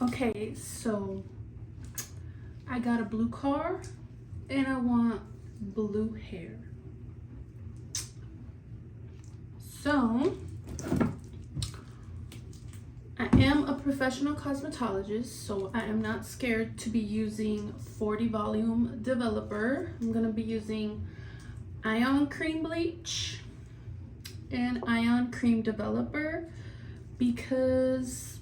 Okay, so I got a blue car and I want blue hair. So I am a professional cosmetologist, so I am not scared to be using 40 volume developer. I'm gonna be using ion cream bleach and ion cream developer because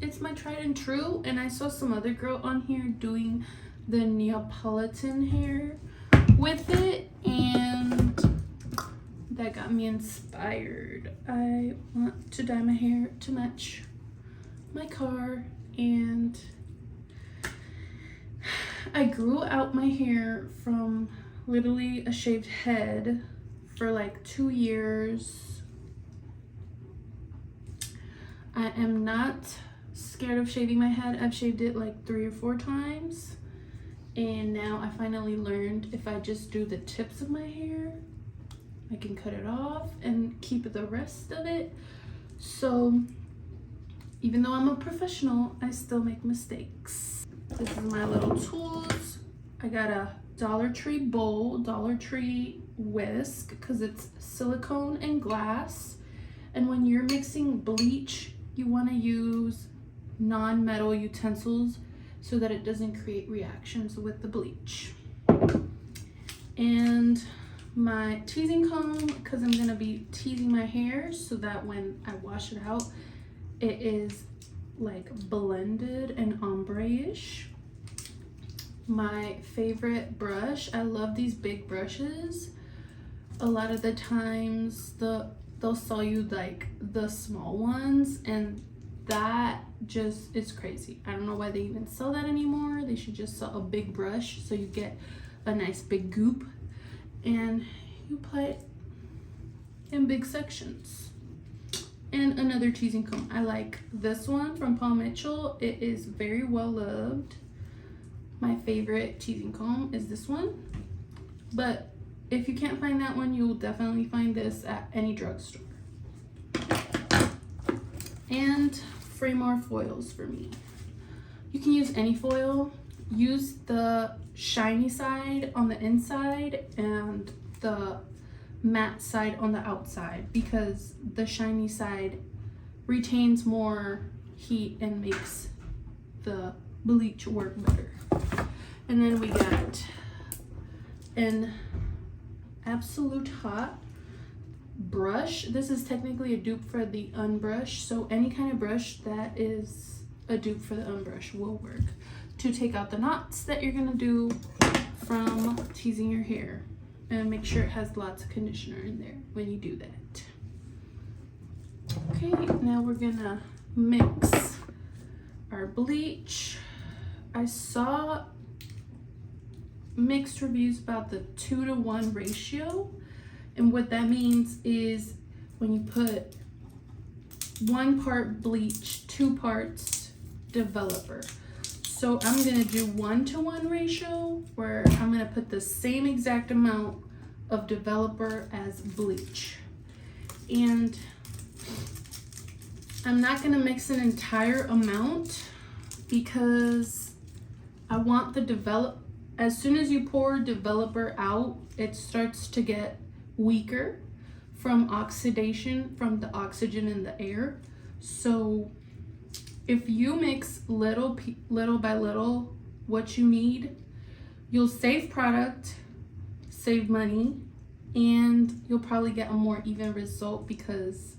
it's my tried and true, and I saw some other girl on here doing the Neapolitan hair with it, and that got me inspired. I want to dye my hair to match my car, and I grew out my hair from literally a shaved head for like 2 years. I am not scared of shaving my head. I've shaved it like 3 or 4 times, and now I finally learned if I just do the tips of my hair, I can cut it off and keep the rest of it. So even though I'm a professional, I still make mistakes. This is my little tools. I got a Dollar Tree bowl, Dollar Tree whisk, because it's silicone and glass. And when you're mixing bleach, you want to use non-metal utensils so that it doesn't create reactions with the bleach. And my teasing comb, because I'm going to be teasing my hair so that when I wash it out, it is like blended and ombre-ish. My favorite brush, I love these big brushes. A lot of the times they'll sell you like the small ones, and that just is crazy. I don't know why they even sell that anymore. They should just sell a big brush so you get a nice big goop and you apply it in big sections. And another teasing comb, I like this one from Paul Mitchell. It is very well loved. My favorite teasing comb is this one, but if you can't find that one, you'll definitely find this at any drugstore. And 3 more foils for me. You can use any foil. Use the shiny side on the inside and the matte side on the outside, because the shiny side retains more heat and makes the bleach work better. And then we got an Absolute Hot brush. This is technically a dupe for the unbrush, so any kind of brush that is a dupe for the unbrush will work to take out the knots that you're gonna do from teasing your hair, and make sure it has lots of conditioner in there when you do that. Okay, now we're gonna mix our bleach. I saw mixed reviews about the 2-to-1 ratio, and what that means is when you put 1 part bleach, 2 parts developer. So I'm gonna do 1-to-1 ratio, where I'm gonna put the same exact amount of developer as bleach. And I'm not gonna mix an entire amount because I want the as soon as you pour developer out, it starts to get weaker from oxidation from the oxygen in the air. So if you mix little by little what you need, you'll save product, save money, and you'll probably get a more even result because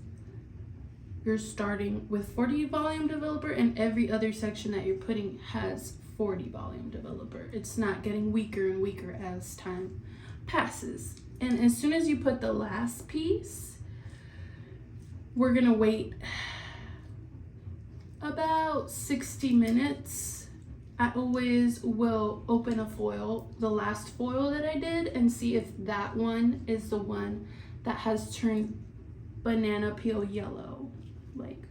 you're starting with 40 volume developer, and every other section that you're putting has 40 volume developer. It's not getting weaker and weaker as time passes. And as soon as you put the last piece, we're gonna wait about 60 minutes. I always will open a foil, the last foil that I did, and see if that one is the one that has turned banana peel yellow, like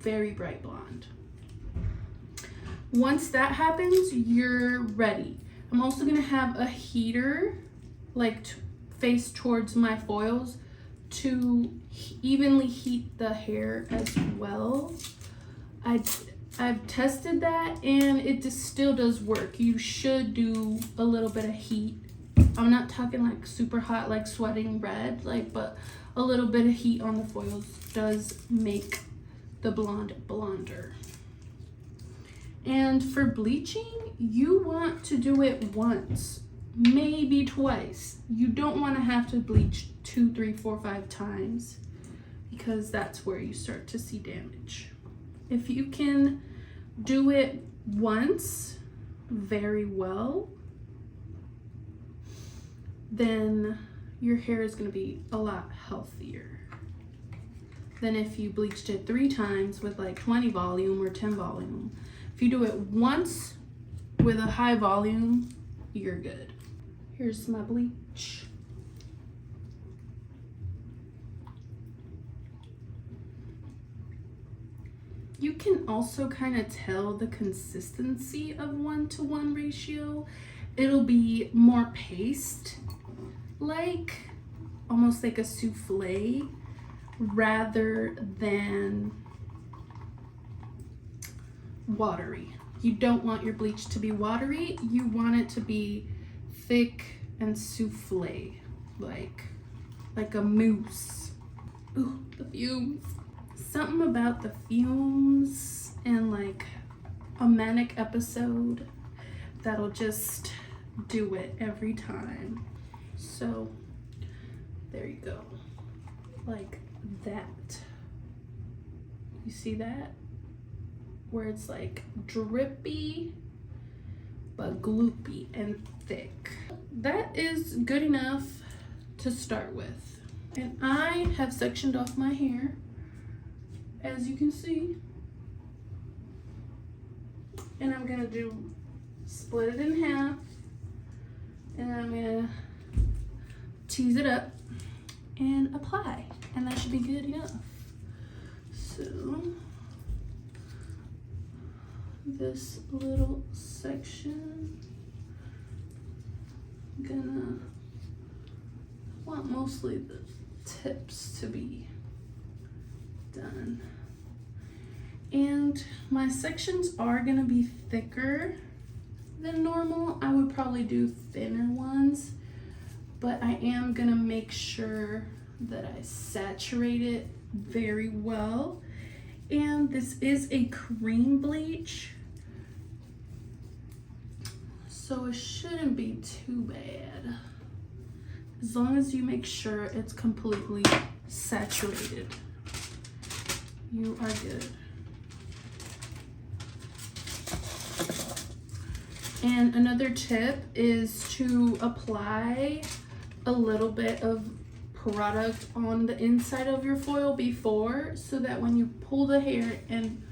very bright blonde. Once that happens, you're ready. I'm also gonna have a heater like face towards my foils to evenly heat the hair as well. I've tested that and it just still does work. You should do a little bit of heat. I'm not talking like super hot, like sweating red, like, but a little bit of heat on the foils does make the blonde blonder. And for bleaching, you want to do it once, maybe twice. You don't want to have to bleach 2, 3, 4, 5 times, because that's where you start to see damage. If you can do it once very well, then your hair is going to be a lot healthier than if you bleached it 3 times with like 20 volume or 10 volume. If you do it once with a high volume, you're good. Here's my bleach. You can also kind of tell the consistency of 1-to-1 ratio. It'll be more paste, like almost like a souffle, rather than watery. You don't want your bleach to be watery. You want it to be thick and souffle, like a mousse. Ooh, the fumes. Something about the fumes and like a manic episode that'll just do it every time. So there you go, like that. You see that? Where it's like drippy but gloopy and thick. That is good enough to start with. And I have sectioned off my hair, as you can see. And I'm gonna split it in half, and I'm gonna tease it up and apply, and that should be good enough. So this little section, I'm want mostly the tips to be done. And my sections are gonna be thicker than normal. I would probably do thinner ones, but I am gonna make sure that I saturate it very well. And this is a cream bleach, so it shouldn't be too bad, as long as you make sure it's completely saturated. You are good. And another tip is to apply a little bit of product on the inside of your foil before, so that when you pull the hair and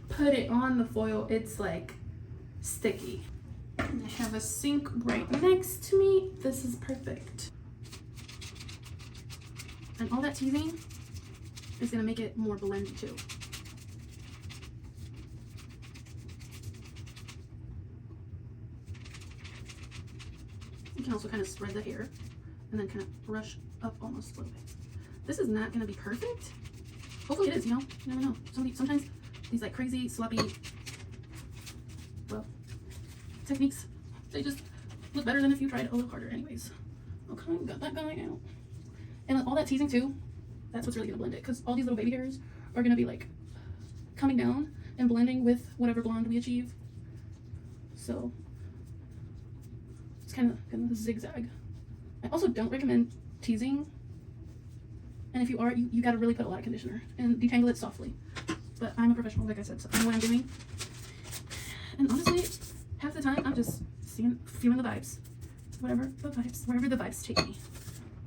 put it on the foil, it's like sticky. And I have a sink right next to me. This is perfect. And all that teasing is gonna make it more blendy too. You can also kind of spread the hair and then kind of brush up almost a little bit. This is not gonna be perfect. Hopefully it is, you know? You never know. Sometimes these like crazy, sloppy, well, techniques, they just look better than if you tried a little harder anyways. Okay, got that going out. And all that teasing too, that's what's really gonna blend it, because all these little baby hairs are gonna be like coming down and blending with whatever blonde we achieve. So it's kind of zigzag. I also don't recommend teasing, and if you are, you gotta really put a lot of conditioner and detangle it softly. But I'm a professional, like I said, so I know what I'm doing. And honestly, half the time I'm just feeling the vibes. Wherever the vibes take me,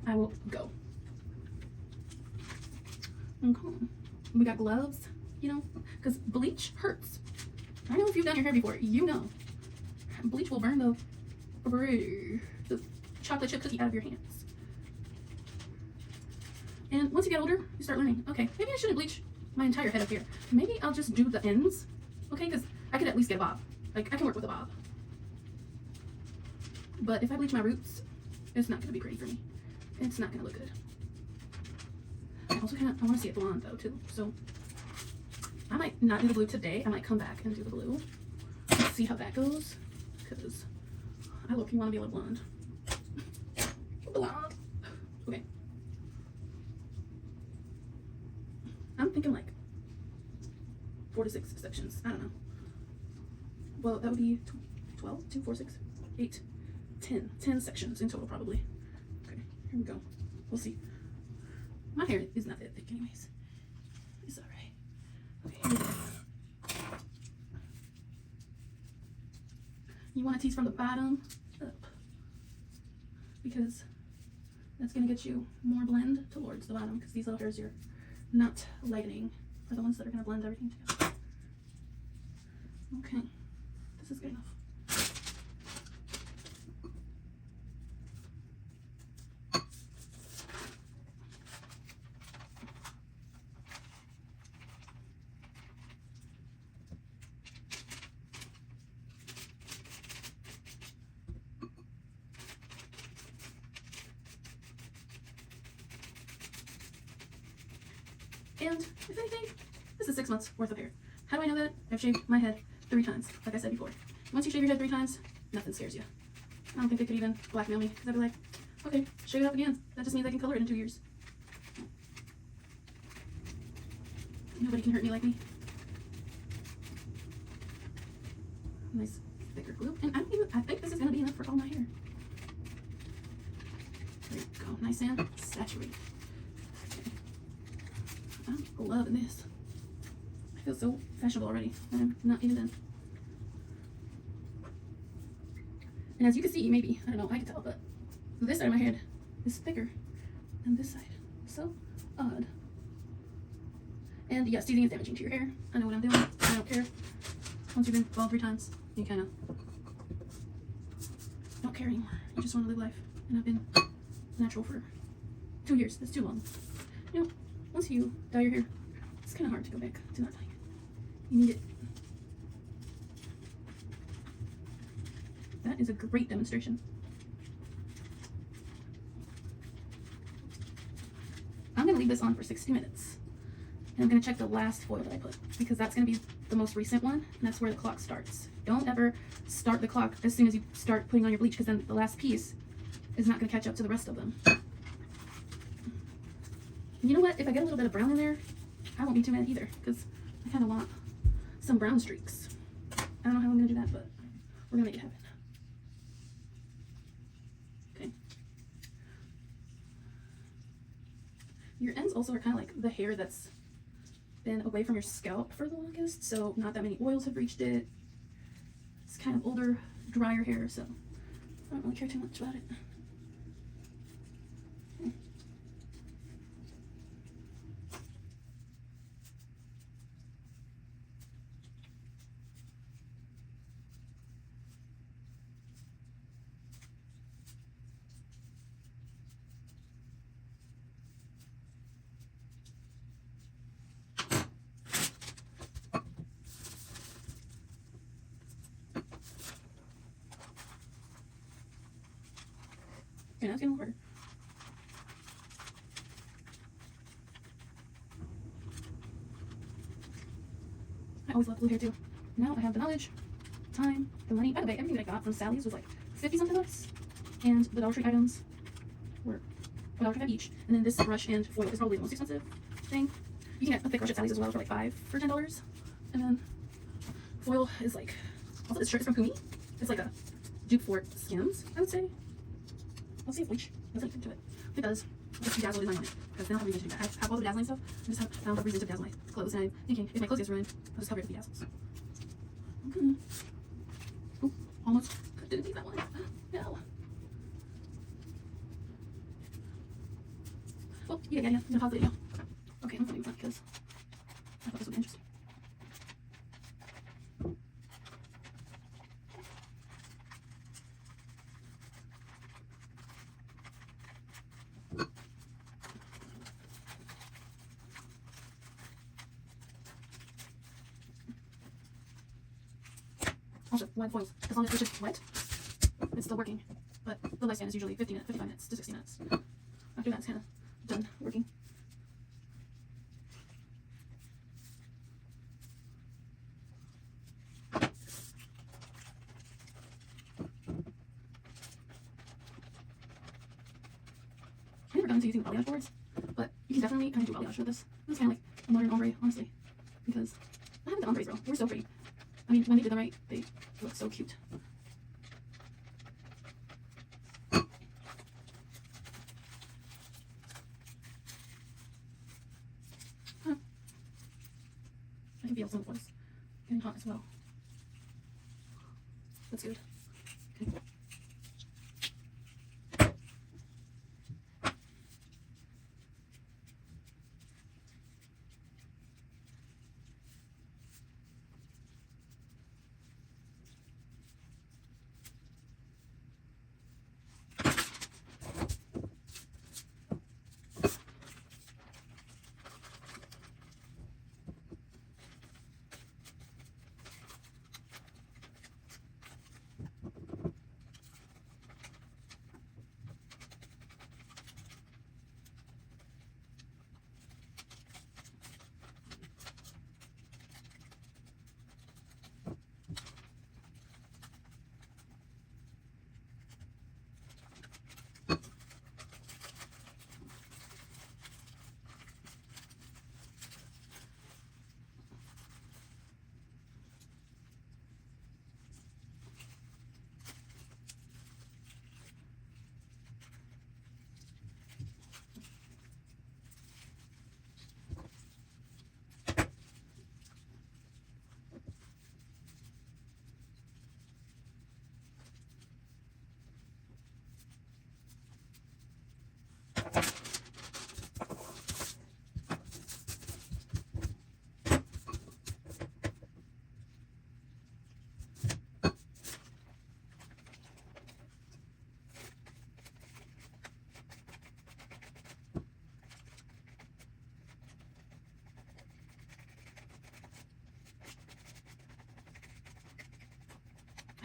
I will go. Okay. We got gloves, you know, because bleach hurts. I know if you've done your hair before, you know. Bleach will burn the chocolate chip cookie out of your hands. And once you get older, you start learning, okay, maybe I shouldn't bleach my entire head up here. Maybe I'll just do the ends, okay, because I could at least get a bob. Like, I can work with a bob. But if I bleach my roots, it's not going to be pretty for me. It's not going to look good. I also I want to see it blonde though too. So I might not do the blue today. I might come back and do the blue. Let's see how that goes. Because I look, you want to be a little blonde. Blonde. Okay. I'm thinking like 4 to 6 sections. I don't know. Well, that would be 12, 2, 4, 6, 8, 10. 10 sections in total, probably. Okay, here we go. We'll see. My hair is not that thick anyways. It's alright. Okay, here we go. You want to tease from the bottom up, because that's going to get you more blend towards the bottom, because these little hairs you're not lightening are the ones that are going to blend everything together. Okay, this is good enough. And if anything, this is 6 months worth of hair. How do I know that? I've shaved my head 3 times, like I said before. Once you shave your head 3 times, nothing scares you. I don't think they could even blackmail me, because I'd be like, okay, shave it up again. That just means I can color it in 2 years. Nobody can hurt me like me. Nice thicker glue. And I think this is going to be enough for all my hair. There you go. Nice and saturated. I'm loving this. I feel so fashionable already, and I'm not even done. And as you can see, maybe, I don't know, I can tell, but this side of my head is thicker than this side. So odd. And yes, teasing is damaging to your hair. I know what I'm doing. I don't care. Once you've been bald 3 times, you kind of don't care anymore. You just want to live life. And I've been natural for 2 years. That's too long. You know, once you dye your hair, it's kind of hard to go back to not dyeing it. You need it. That is a great demonstration. I'm going to leave this on for 60 minutes. And I'm going to check the last foil that I put, because that's going to be the most recent one, and that's where the clock starts. Don't ever start the clock as soon as you start putting on your bleach, because then the last piece is not going to catch up to the rest of them. You know what? If I get a little bit of brown in there, I won't be too mad either, because I kind of want some brown streaks. I don't know how I'm going to do that, but we're going to make it happen. Okay. Your ends also are kind of like the hair that's been away from your scalp for the longest, so not that many oils have reached it. It's kind of older, drier hair, so I don't really care too much about it. Okay, now it's getting a little harder. I always loved blue hair too. Now I have the knowledge, time, the money. By the way, everything that I got from Sally's was like 50 something bucks. And the Dollar Tree items were $1.25 each. And then this brush and foil is probably the most expensive thing. You can get a thick brush at Sally's as well for like $5 for $10. And then foil is like, also this shirt is from Kumi. It's like a dupe for Skims, I would say. Let's see if bleach does anything to it. If it does, just bedazzle design on it, because they don't have a reason to do that. I have all the bedazzling stuff. I just have found a reason to bedazzle my clothes, and I'm thinking if my clothes gets ruined, I'll just cover it with bedazzles. Okay. Oh, almost didn't take that one. No. Well, yeah, I'm gonna pause the video. Okay, I'm putting that because I thought this would be interesting. Also, wide foils. As long as it's just wet, it's still working. But the lifespan is usually 55 minutes to 60 minutes. After that, it's kind of done working. into using balayage boards, but you can definitely kind of do balayage with this. This is kind of like a modern ombre, honestly, because I have the ombres, bro. They're so pretty. I mean, when they did them right, they look so cute. I can feel some of what's getting hot as well. That's good. Okay.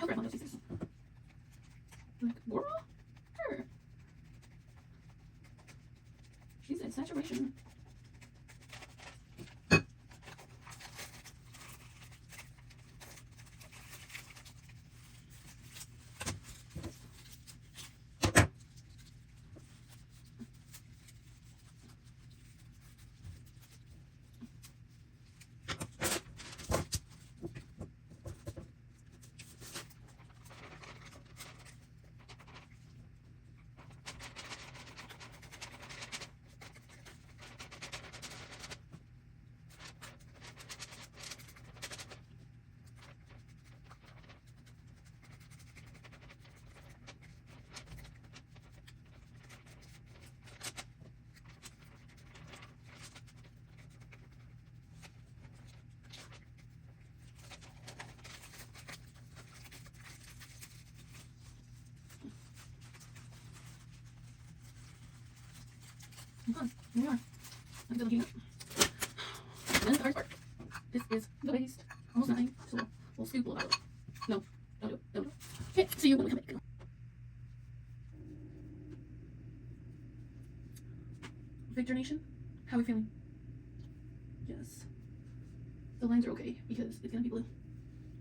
How grandma knows these. Like, Bora? Her. She's at saturation. Here we are. I'm still looking up. And then the hard part. This is the waste. Almost nothing. So we'll scoop a little bit. No, don't do it. Don't do it. Okay, see you when we come back. Victor Nation, how are we feeling? Yes. The lines are okay because it's gonna be blue.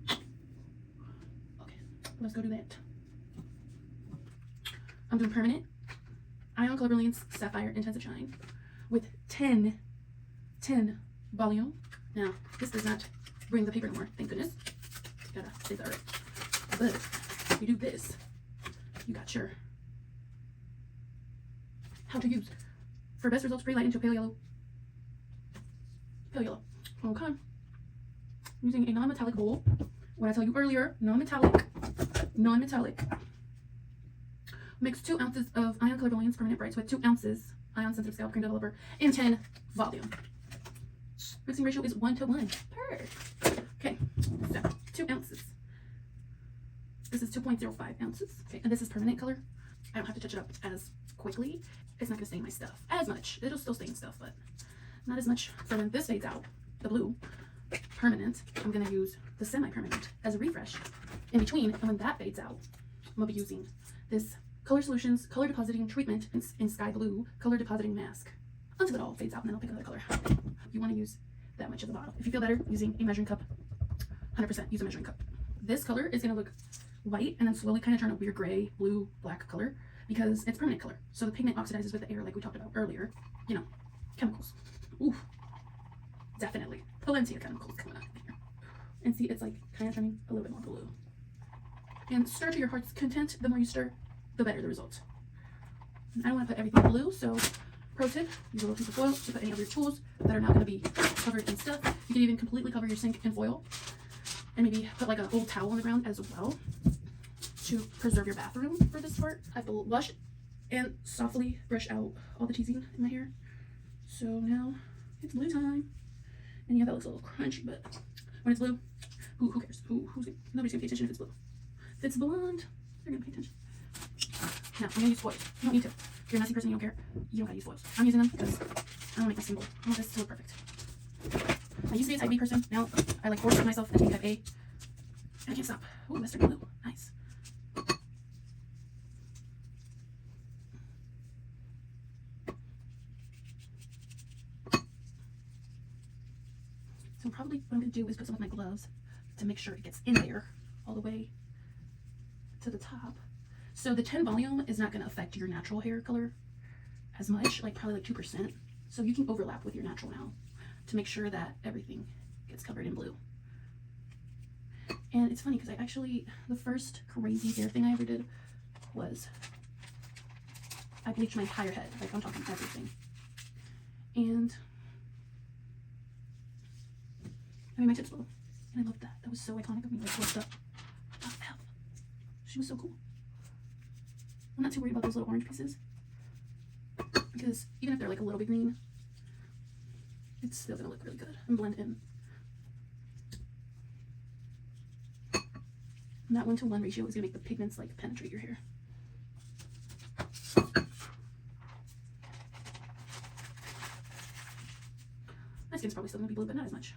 Okay, let's go do that. I'm doing permanent Ion Color Brilliance Sapphire Intensive Shine with 10 volume. Now, this does not bring the paper anymore, thank goodness. Gotta save that right. But if you do this, you got your how to use. For best results, pre-light into pale yellow. Pale yellow. Okay. Using a non-metallic bowl. What I tell you earlier, non-metallic. Mix 2 ounces of Ion Color Brilliance Permanent Brights with 2 ounces Ion Sensitive Scalp Cream Developer and 10 volume. Mixing ratio is 1:1. Perfect. Okay, so 2 ounces. This is 2.05 ounces. Okay, and this is permanent color. I don't have to touch it up as quickly. It's not going to stain my stuff as much. It'll still stain stuff, but not as much. So when this fades out, the blue permanent, I'm going to use the semi-permanent as a refresh in between. And when that fades out, I'm going to be using this Color Solutions Color Depositing Treatment in Sky Blue Color Depositing Mask until it all fades out, and then I'll pick another color. You want to use that much of the bottle. If you feel better using a measuring cup, 100% use a measuring cup. This color is going to look white and then slowly kind of turn a weird gray, blue, black color because it's permanent color. So the pigment oxidizes with the air like we talked about earlier. You know, chemicals. Ooh, definitely. Palencia chemicals coming out here. And see, it's like kind of turning a little bit more blue. And stir to your heart's content. The more you stir, the better the result. And I don't want to put everything in blue, so pro tip, use a little piece of foil to put any of your tools that are not going to be covered in stuff. You can even completely cover your sink in foil. And maybe put like an old towel on the ground as well to preserve your bathroom for this part. I have to wash and softly brush out all the teasing in my hair. So now it's blue time. And yeah, that looks a little crunchy, but when it's blue, who cares? Nobody's gonna pay attention if it's blue. If it's blonde, they're gonna pay attention. Now I'm gonna use foils. You don't need to. If you're a messy person, you don't care. You don't gotta use foils. I'm using them because I don't make this symbol. I want this to look perfect. I used to be a type B person. Now I like force myself into type A. I can't stop. Ooh, that's turning blue. Nice. So probably what I'm going to do is put some of my gloves to make sure it gets in there all the way to the top. So the 10 volume is not going to affect your natural hair color as much, like probably like 2%. So you can overlap with your natural now to make sure that everything gets covered in blue. And it's funny because I actually, the first crazy hair thing I ever did was I bleached my entire head. Like I'm talking everything. And I made my tips blue. And I loved that. That was so iconic of me. Like flipped up. Oh, hell. She was so cool. I'm not too worried about those little orange pieces. Because even if they're like a little bit green, it's still going to look really good and blend in. And that 1-to-1 ratio is going to make the pigments like penetrate your hair. My skin's probably still going to be blue, but not as much.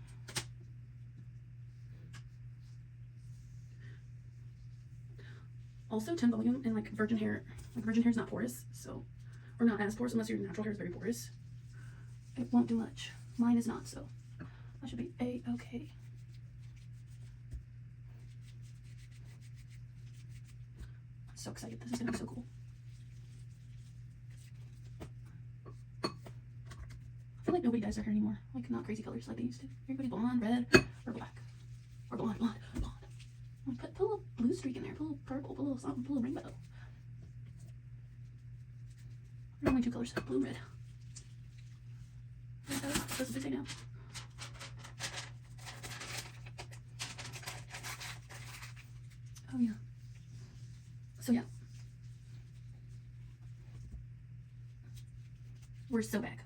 Also, 10 volume and like virgin hair is not porous, so, or not as porous unless your natural hair is very porous. It won't do much. Mine is not, so that should be a-okay. So excited. This is gonna be so cool. I feel like nobody dyes their hair anymore. Like not crazy colors like they used to. Everybody blonde, red, or black. Or blonde. Put a little blue streak in there, put a little purple, put a little something, put a little rainbow. There are only 2 colors, blue and red. That's what they say now. Oh yeah. So yeah. We're so back.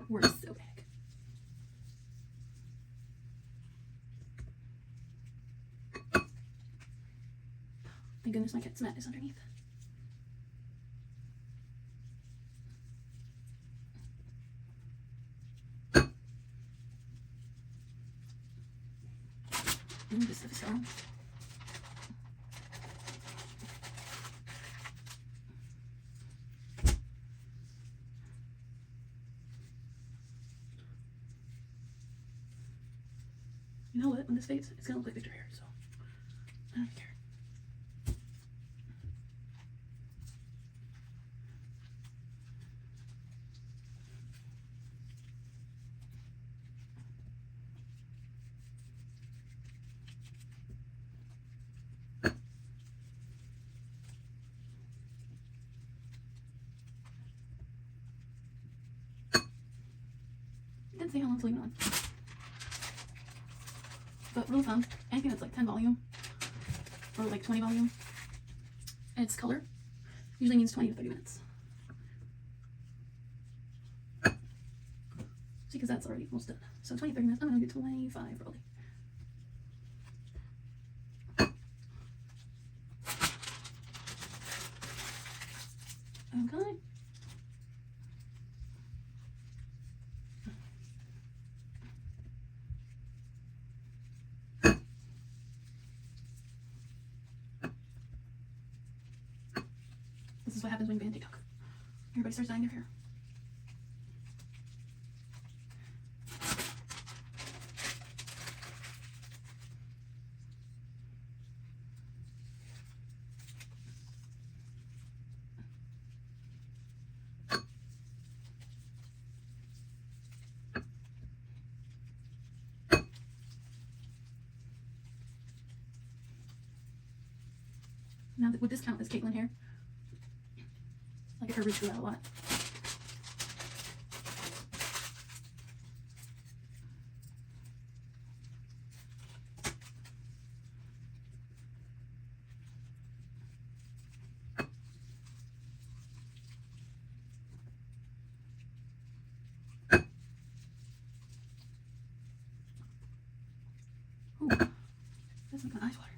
Thank goodness my cat's mat is underneath. Ooh, this stuff is strong. You know what? When this fades, it's gonna look like Victor hair, so I don't care. Didn't say how long to leave it on. But rule of thumb, anything that's like 10 volume or like 20 volume, its color usually means 20 to 30 minutes. See, because that's already almost done. So 20, 30 minutes, I'm gonna do 25 probably. Okay. This is what happens when you ban TikTok. Everybody starts dyeing their hair. Now, would this count as Caitlyn hair? Like, her roots grew out a lot. Ooh, that's like my eyes water.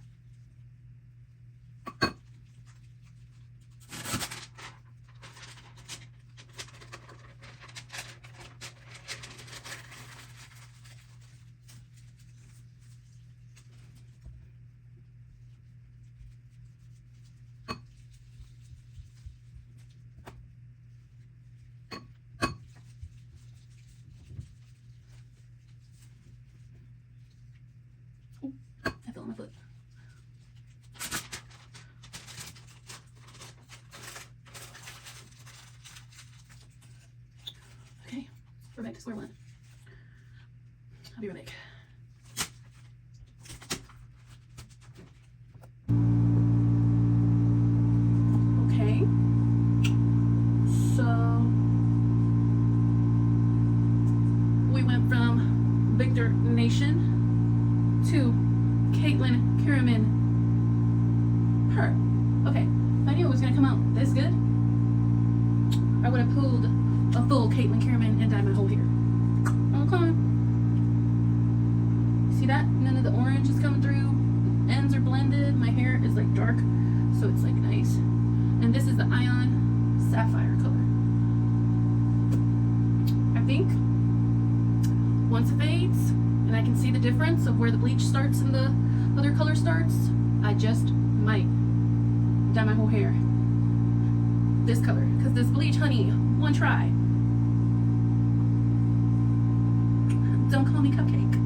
Ooh, I fell on my foot. Okay, we're back to square one. I'll be right back. Okay, so we went from Victor Nation to Caitlyn Kierman Per. Okay, if I knew it was gonna come out this good, I would have pulled a full Caitlyn Kierman and dyed my whole hair. Okay. See that? None of the orange is coming through. Ends are blended. My hair is like dark, so it's like nice. And this is the Ion Sapphire color. I think once it fades, and I can see the difference of where the bleach starts and the other color starts, I just might dye my whole hair this color, because this bleach, honey, one try. Don't call me Cupcake.